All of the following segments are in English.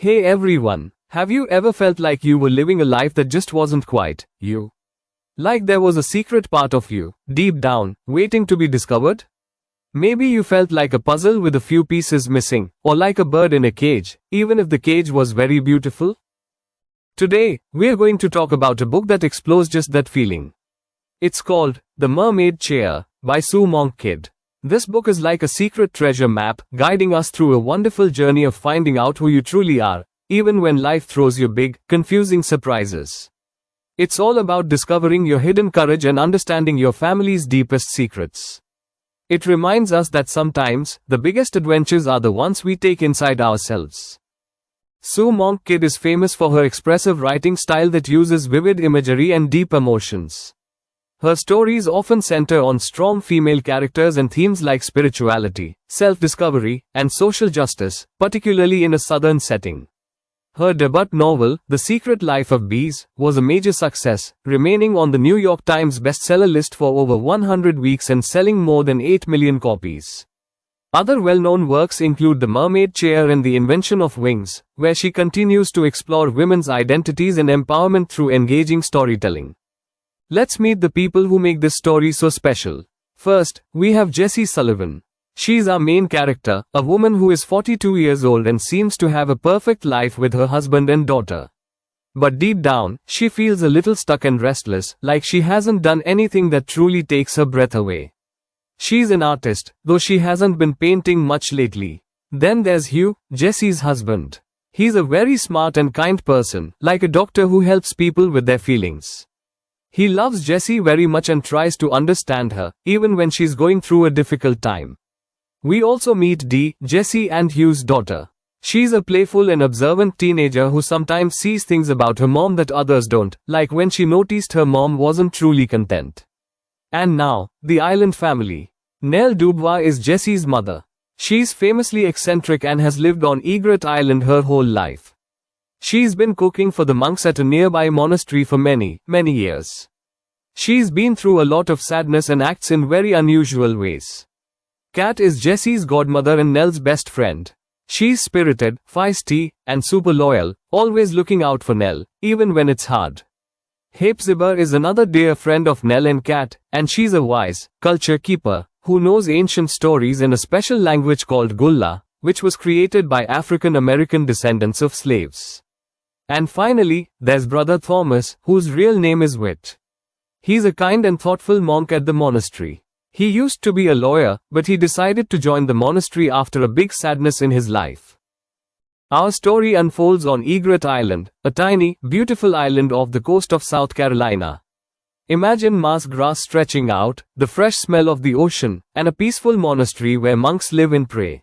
Hey everyone, have you ever felt like you were living a life that just wasn't quite you? Like there was a secret part of you, deep down, waiting to be discovered? Maybe you felt like a puzzle with a few pieces missing, or like a bird in a cage, even if the cage was very beautiful? Today, we're going to talk about a book that explores just that feeling. It's called The Mermaid Chair by Sue Monk Kidd. This book is like a secret treasure map, guiding us through a wonderful journey of finding out who you truly are, even when life throws you big, confusing surprises. It's all about discovering your hidden courage and understanding your family's deepest secrets. It reminds us that sometimes, the biggest adventures are the ones we take inside ourselves. Sue Monk Kidd is famous for her expressive writing style that uses vivid imagery and deep emotions. Her stories often center on strong female characters and themes like spirituality, self-discovery, and social justice, particularly in a southern setting. Her debut novel, The Secret Life of Bees, was a major success, remaining on the New York Times bestseller list for over 100 weeks and selling more than 8 million copies. Other well-known works include The Mermaid Chair and The Invention of Wings, where she continues to explore women's identities and empowerment through engaging storytelling. Let's meet the people who make this story so special. First, we have Jessie Sullivan. She's our main character, a woman who is 42 years old and seems to have a perfect life with her husband and daughter. But deep down, she feels a little stuck and restless, like she hasn't done anything that truly takes her breath away. She's an artist, though she hasn't been painting much lately. Then there's Hugh, Jessie's husband. He's a very smart and kind person, like a doctor who helps people with their feelings. He loves Jessie very much and tries to understand her, even when she's going through a difficult time. We also meet Dee, Jessie and Hugh's daughter. She's a playful and observant teenager who sometimes sees things about her mom that others don't, like when she noticed her mom wasn't truly content. And now, the Island family. Nell Dubois is Jessie's mother. She's famously eccentric and has lived on Egret Island her whole life. She's been cooking for the monks at a nearby monastery for many years. She's been through a lot of sadness and acts in very unusual ways. Kat is Jessie's godmother and Nell's best friend. She's spirited, feisty, and super loyal, always looking out for Nell, even when it's hard. Hepzibah is another dear friend of Nell and Kat, and she's a wise, culture keeper, who knows ancient stories in a special language called Gulla, which was created by African American descendants of slaves. And finally, there's Brother Thomas, whose real name is Whit. He's a kind and thoughtful monk at the monastery. He used to be a lawyer, but he decided to join the monastery after a big sadness in his life. Our story unfolds on Egret Island, a tiny, beautiful island off the coast of South Carolina. Imagine marsh grass stretching out, the fresh smell of the ocean, and a peaceful monastery where monks live and pray.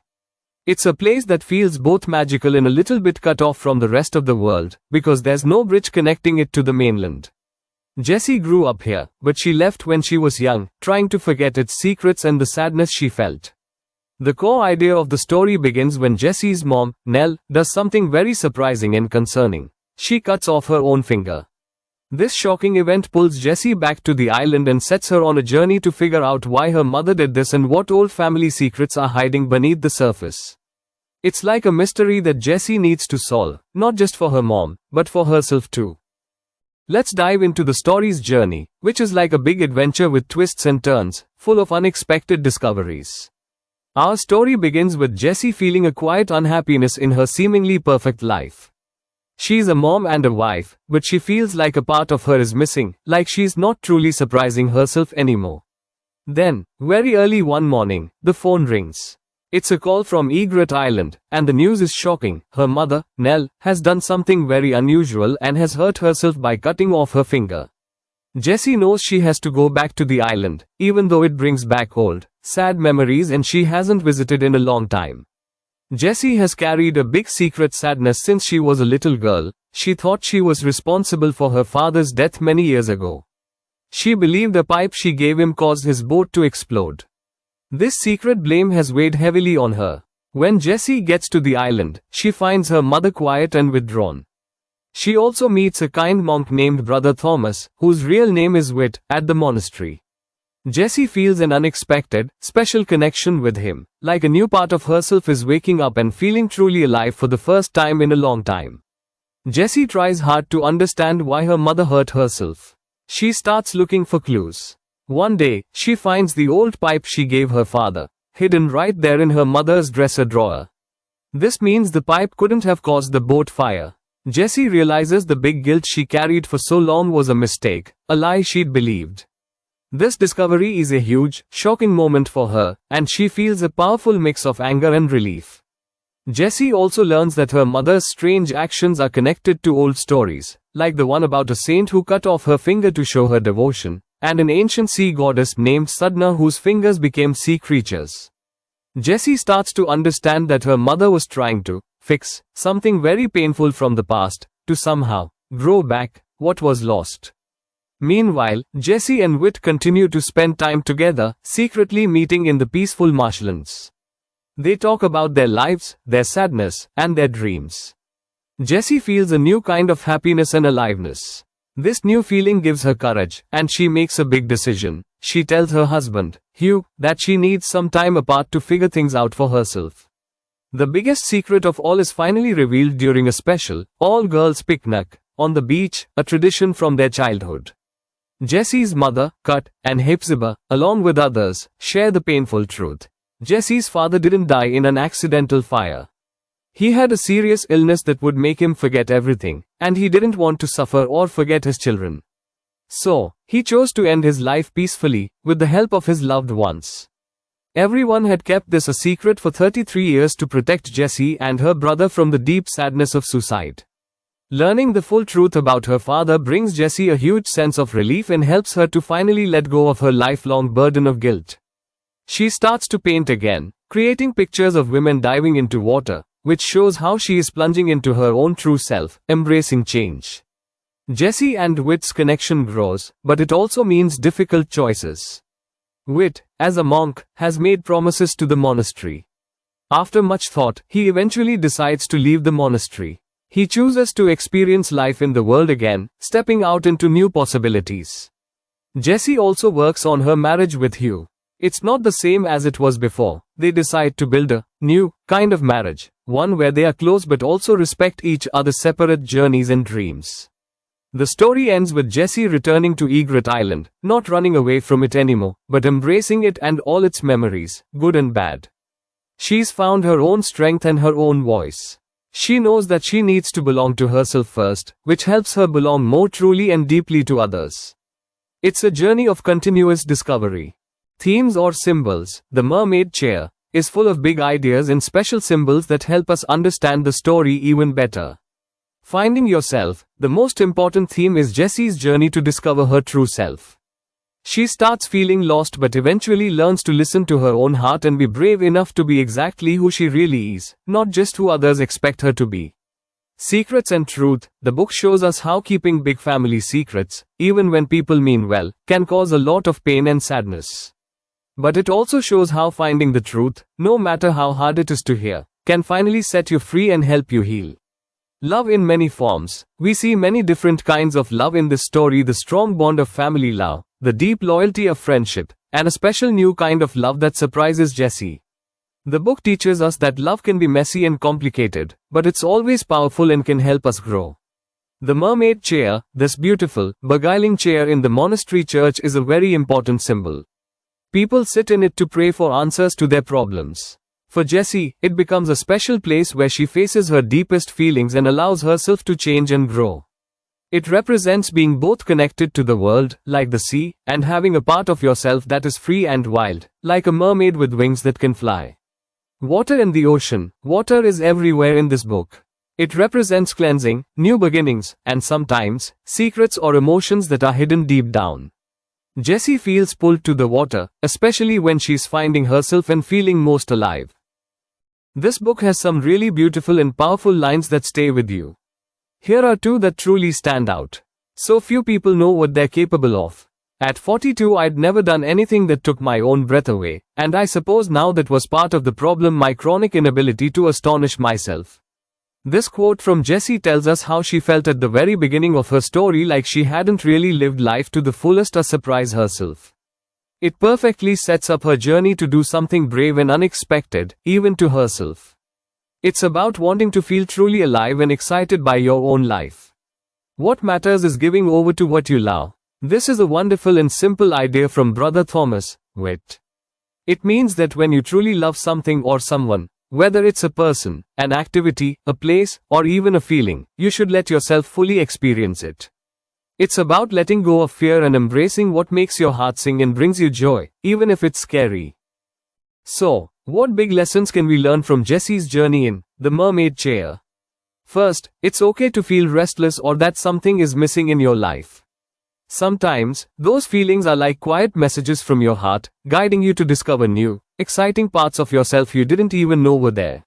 It's a place that feels both magical and a little bit cut off from the rest of the world, because there's no bridge connecting it to the mainland. Jessie grew up here, but she left when she was young, trying to forget its secrets and the sadness she felt. The core idea of the story begins when Jessie's mom, Nell, does something very surprising and concerning. She cuts off her own finger. This shocking event pulls Jessie back to the island and sets her on a journey to figure out why her mother did this and what old family secrets are hiding beneath the surface. It's like a mystery that Jessie needs to solve, not just for her mom, but for herself too. Let's dive into the story's journey, which is like a big adventure with twists and turns, full of unexpected discoveries. Our story begins with Jessie feeling a quiet unhappiness in her seemingly perfect life. She's a mom and a wife, but she feels like a part of her is missing, like she's not truly surprising herself anymore. Then, very early one morning, the phone rings. It's a call from Egret Island, and the news is shocking. Her mother, Nell, has done something very unusual and has hurt herself by cutting off her finger. Jessie knows she has to go back to the island, even though it brings back old, sad memories and she hasn't visited in a long time. Jessie has carried a big secret sadness since she was a little girl. She thought she was responsible for her father's death many years ago. She believed a pipe she gave him caused his boat to explode. This secret blame has weighed heavily on her. When Jessie gets to the island, she finds her mother quiet and withdrawn. She also meets a kind monk named Brother Thomas, whose real name is Whit, at the monastery. Jessie feels an unexpected, special connection with him, like a new part of herself is waking up and feeling truly alive for the first time in a long time. Jessie tries hard to understand why her mother hurt herself. She starts looking for clues. One day, she finds the old pipe she gave her father, hidden right there in her mother's dresser drawer. This means the pipe couldn't have caused the boat fire. Jessie realizes the big guilt she carried for so long was a mistake, a lie she'd believed. This discovery is a huge, shocking moment for her, and she feels a powerful mix of anger and relief. Jessie also learns that her mother's strange actions are connected to old stories, like the one about a saint who cut off her finger to show her devotion, and an ancient sea goddess named Sadna whose fingers became sea creatures. Jessie starts to understand that her mother was trying to fix something very painful from the past, to somehow grow back what was lost. Meanwhile, Jessie and Whit continue to spend time together, secretly meeting in the peaceful marshlands. They talk about their lives, their sadness, and their dreams. Jessie feels a new kind of happiness and aliveness. This new feeling gives her courage, and she makes a big decision. She tells her husband, Hugh, that she needs some time apart to figure things out for herself. The biggest secret of all is finally revealed during a special, all-girls picnic, on the beach, a tradition from their childhood. Jessie's mother, Cut, and Hepzibah, along with others, share the painful truth. Jessie's father didn't die in an accidental fire. He had a serious illness that would make him forget everything, and he didn't want to suffer or forget his children. So, he chose to end his life peacefully, with the help of his loved ones. Everyone had kept this a secret for 33 years to protect Jessie and her brother from the deep sadness of suicide. Learning the full truth about her father brings Jessie a huge sense of relief and helps her to finally let go of her lifelong burden of guilt. She starts to paint again, creating pictures of women diving into water, which shows how she is plunging into her own true self, embracing change. Jessie and Whit's connection grows, but it also means difficult choices. Whit, as a monk, has made promises to the monastery. After much thought, he eventually decides to leave the monastery. He chooses to experience life in the world again, stepping out into new possibilities. Jessie also works on her marriage with Hugh. It's not the same as it was before. They decide to build a new kind of marriage, one where they are close but also respect each other's separate journeys and dreams. The story ends with Jessie returning to Egret Island, not running away from it anymore, but embracing it and all its memories, good and bad. She's found her own strength and her own voice. She knows that she needs to belong to herself first, which helps her belong more truly and deeply to others. It's a journey of continuous discovery. Themes or symbols. The Mermaid chair is full of big ideas and special symbols that help us understand the story even better. Finding yourself. The most important theme is Jessie's journey to discover her true self. She starts feeling lost but eventually learns to listen to her own heart and be brave enough to be exactly who she really is, not just who others expect her to be. Secrets and truth. The book shows us how keeping big family secrets, even when people mean well, can cause a lot of pain and sadness. But it also shows how finding the truth, no matter how hard it is to hear, can finally set you free and help you heal. Love in many forms. We see many different kinds of love in this story: the strong bond of family love, the deep loyalty of friendship, and a special new kind of love that surprises Jessie. The book teaches us that love can be messy and complicated, but it's always powerful and can help us grow. The mermaid chair, this beautiful, beguiling chair in the monastery church, is a very important symbol. People sit in it to pray for answers to their problems. For Jessie, it becomes a special place where she faces her deepest feelings and allows herself to change and grow. It represents being both connected to the world, like the sea, and having a part of yourself that is free and wild, like a mermaid with wings that can fly. Water and the ocean. Water is everywhere in this book. It represents cleansing, new beginnings, and sometimes, secrets or emotions that are hidden deep down. Jessie feels pulled to the water, especially when she's finding herself and feeling most alive. This book has some really beautiful and powerful lines that stay with you. Here are two that truly stand out. So few people know what they're capable of. At 42, I'd never done anything that took my own breath away, and I suppose now that was part of the problem: my chronic inability to astonish myself. This quote from Jessie tells us how she felt at the very beginning of her story, like she hadn't really lived life to the fullest or surprised herself. It perfectly sets up her journey to do something brave and unexpected, even to herself. It's about wanting to feel truly alive and excited by your own life. What matters is giving over to what you love. This is a wonderful and simple idea from Brother Thomas Witt. It means that when you truly love something or someone, whether it's a person, an activity, a place, or even a feeling, you should let yourself fully experience it. It's about letting go of fear and embracing what makes your heart sing and brings you joy, even if it's scary. So, what big lessons can we learn from Jessie's journey in The Mermaid Chair? First, it's okay to feel restless or that something is missing in your life. Sometimes, those feelings are like quiet messages from your heart, guiding you to discover new, exciting parts of yourself you didn't even know were there.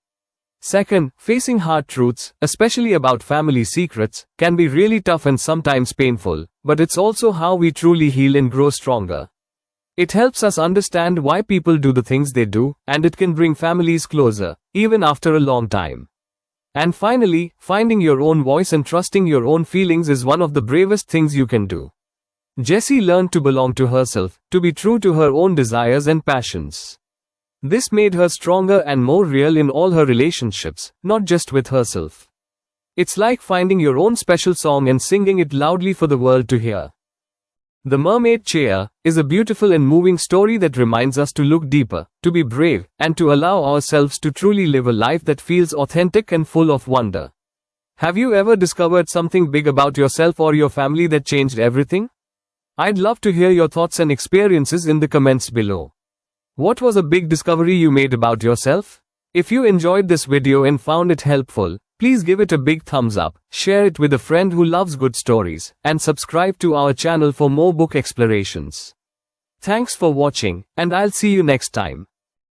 Second, facing hard truths, especially about family secrets, can be really tough and sometimes painful, but it's also how we truly heal and grow stronger. It helps us understand why people do the things they do, and it can bring families closer, even after a long time. And finally, finding your own voice and trusting your own feelings is one of the bravest things you can do. Jessie learned to belong to herself, to be true to her own desires and passions. This made her stronger and more real in all her relationships, not just with herself. It's like finding your own special song and singing it loudly for the world to hear. The Mermaid Chair is a beautiful and moving story that reminds us to look deeper, to be brave, and to allow ourselves to truly live a life that feels authentic and full of wonder. Have you ever discovered something big about yourself or your family that changed everything? I'd love to hear your thoughts and experiences in the comments below. What was a big discovery you made about yourself? If you enjoyed this video and found it helpful, please give it a big thumbs up, share it with a friend who loves good stories, and subscribe to our channel for more book explorations. Thanks for watching, and I'll see you next time.